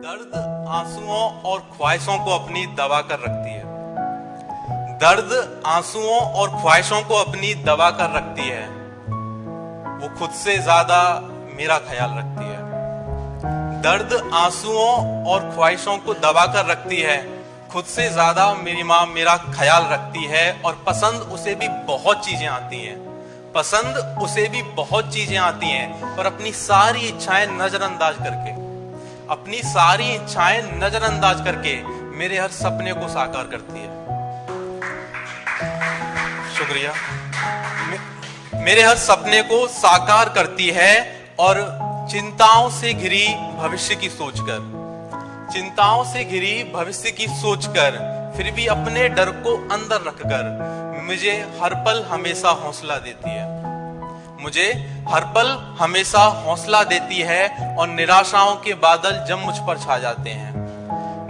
दर्द आंसुओं और ख्वाहिशों को अपनी दबा कर रखती है। दर्द आंसुओं और ख्वाहिशों को अपनी दबा कर रखती है। वो खुद से ज्यादा मेरा ख्याल रखती है। दर्द आंसुओं और ख्वाहिशों को दबा कर रखती है। खुद से ज्यादा मेरी माँ मेरा ख्याल रखती है। और पसंद उसे भी बहुत चीजें आती हैं। पसंद उसे भी बहुत चीजें आती हैं, पर अपनी सारी इच्छाएं नजरअंदाज करके, अपनी सारी इच्छाएं नजरअंदाज करके मेरे हर सपने को साकार करती है। शुक्रिया। मेरे हर सपने को साकार करती है और चिंताओं से घिरी भविष्य की सोचकर, चिंताओं से घिरी भविष्य की सोचकर, फिर भी अपने डर को अंदर रखकर मुझे हर पल हमेशा हौसला देती है। मुझे हर पल हमेशा हौसला देती है। और निराशाओं के बादल जब मुझ पर छा जाते हैं,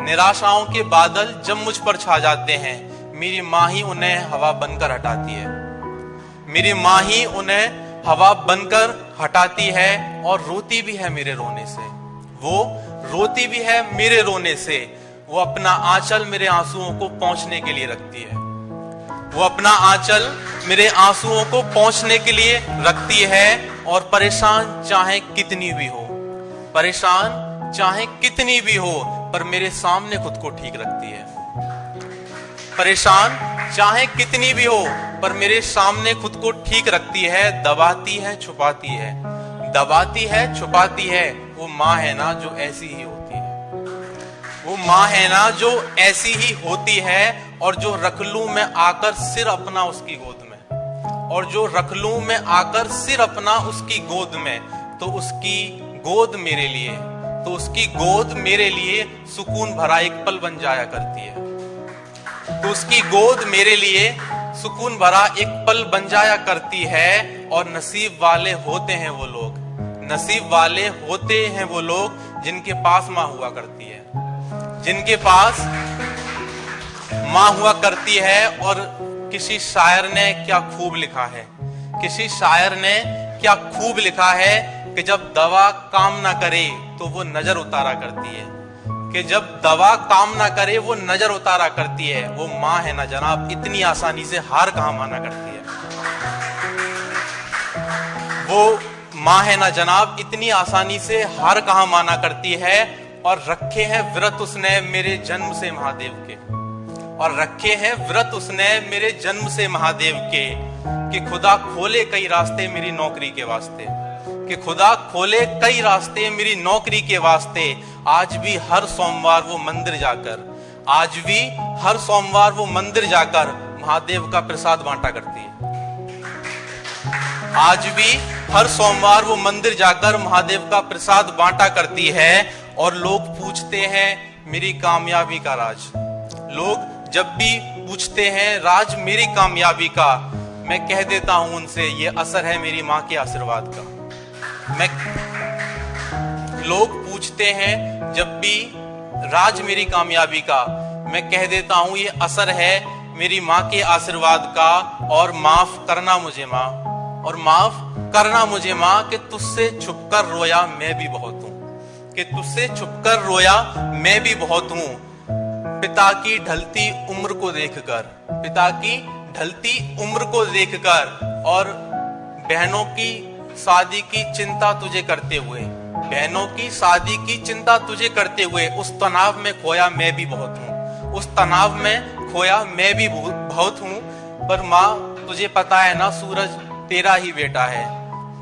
निराशाओं के बादल जब मुझ पर छा जाते हैं, मेरी माँ ही उन्हें हवा बनकर हटाती है। मेरी माँ ही उन्हें हवा बनकर हटाती है और रोती भी है मेरे रोने से। वो रोती भी है मेरे रोने से। वो अपना आंचल मेरे आंसुओं को पोंछने के लिए रखती है। वो अपना आंचल मेरे आंसुओं को पोंछने के लिए रखती है। और परेशान चाहे कितनी भी हो, परेशान चाहे कितनी भी हो, पर मेरे सामने खुद को ठीक रखती है। परेशान चाहे कितनी भी हो, पर मेरे सामने खुद को ठीक रखती है। दबाती है, छुपाती है, दबाती है, छुपाती है। वो माँ है ना जो ऐसी ही होती है। वो माँ है ना जो ऐसी ही होती है। और जो रख लूं मैं आकर सिर अपना उसकी गोद में, और जो रख लूं मैं आकर सिर अपना उसकी गोद में, तो उसकी गोद मेरे लिए, तो उसकी गोद मेरे लिए सुकून भरा एक पल बन जाया करती है। तो उसकी गोद मेरे लिए सुकून भरा एक पल बन जाया करती है। और नसीब वाले होते हैं वो लोग, नसीब वाले होते हैं वो लोग जिनके पास माँ हुआ करती है, जिनके पास माँ हुआ करती है। और किसी शायर ने क्या खूब लिखा है, किसी शायर ने क्या खूब लिखा है कि जब दवा काम ना करे तो वो नजर उतारा करती है, कि जब दवा काम ना करे वो नजर उतारा करती है। वो माँ है ना जनाब, इतनी आसानी से हार कहाँ माना करती है। वो माँ है ना जनाब, इतनी आसानी से हार कहाँ माना करती है। और रखे हैं व्रत उसने मेरे जन्म से महादेव के, और रखे हैं व्रत उसने मेरे जन्म से महादेव के, कि खुदा खोले कई रास्ते मेरी नौकरी के वास्ते, कि खुदा खोले कई रास्ते मेरी नौकरी के वास्ते। आज भी हर सोमवार वो मंदिर जाकर, आज भी हर सोमवार वो मंदिर जाकर महादेव का प्रसाद बांटा करती है। आज भी हर सोमवार वो मंदिर जाकर महादेव का प्रसाद बांटा करती है। और लोग पूछते हैं मेरी कामयाबी का राज, लोग जब भी पूछते हैं राज मेरी कामयाबी का, मैं कह देता हूं उनसे ये असर है मेरी माँ के आशीर्वाद का। लोग पूछते हैं जब भी राज मेरी कामयाबी का, मैं कह देता हूं ये असर है मेरी माँ के आशीर्वाद का। और माफ करना मुझे माँ, और माफ करना मुझे माँ, कि तुझसे छुपकर रोया मैं भी बहुत हूं, कि तुझसे छुपकर रोया मैं भी बहुत हूं। पिता की ढलती उम्र को देखकर, पिता की ढलती उम्र को देखकर, और बहनों की शादी की चिंता तुझे करते हुए, बहनों की शादी की चिंता तुझे करते हुए, उस तनाव में खोया मैं भी बहुत हूँ, उस तनाव में खोया मैं भी बहुत हूँ। पर माँ तुझे पता है ना सूरज तेरा ही बेटा है,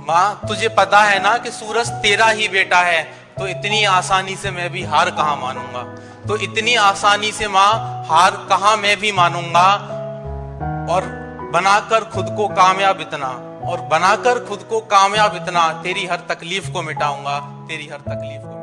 माँ तुझे पता है ना कि सूरज तेरा ही बेटा है। तो इतनी आसानी से मैं भी हार कहाँ मानूंगा, तो इतनी आसानी से माँ हार कहाँ मैं भी मानूंगा। और बनाकर खुद को कामयाब इतना, और बनाकर खुद को कामयाब इतना, तेरी हर तकलीफ को मिटाऊंगा, तेरी हर तकलीफ को